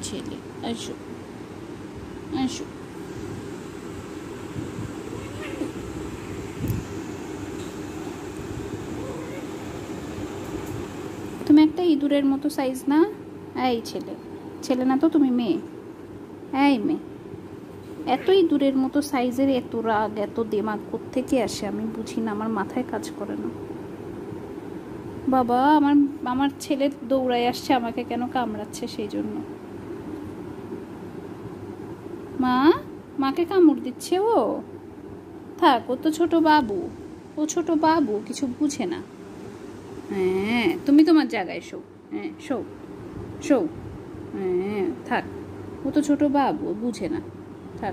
ছেলে, আসো আসো। তুমি একটা ইঁদুরের মতো সাইজ না? এই ছেলে, ছেলে না তো তুমি মেয়ে। এই মেয়ে, এত ইঁদুরের মতো সাইজের এত রাগ এত দেমাগ কোত্থেকে আসে আমি বুঝি না, আমার মাথায় কাজ করে না। বাবা, আমার আমার ছেলে দৌড়ায় আসছে, আমাকে কেন কামড়াচ্ছে সেই জন্য। মা, মাকে কামড় দিচ্ছে ও? থাক, ও তো ছোট বাবু, ও ছোট বাবু, কিছু বুঝে না। হ্যাঁ, তুমি তোমার জায়গায় শো। হ্যাঁ, শো শো। হ্যাঁ থাক, ও তো ছোট বাবু, বুঝে না।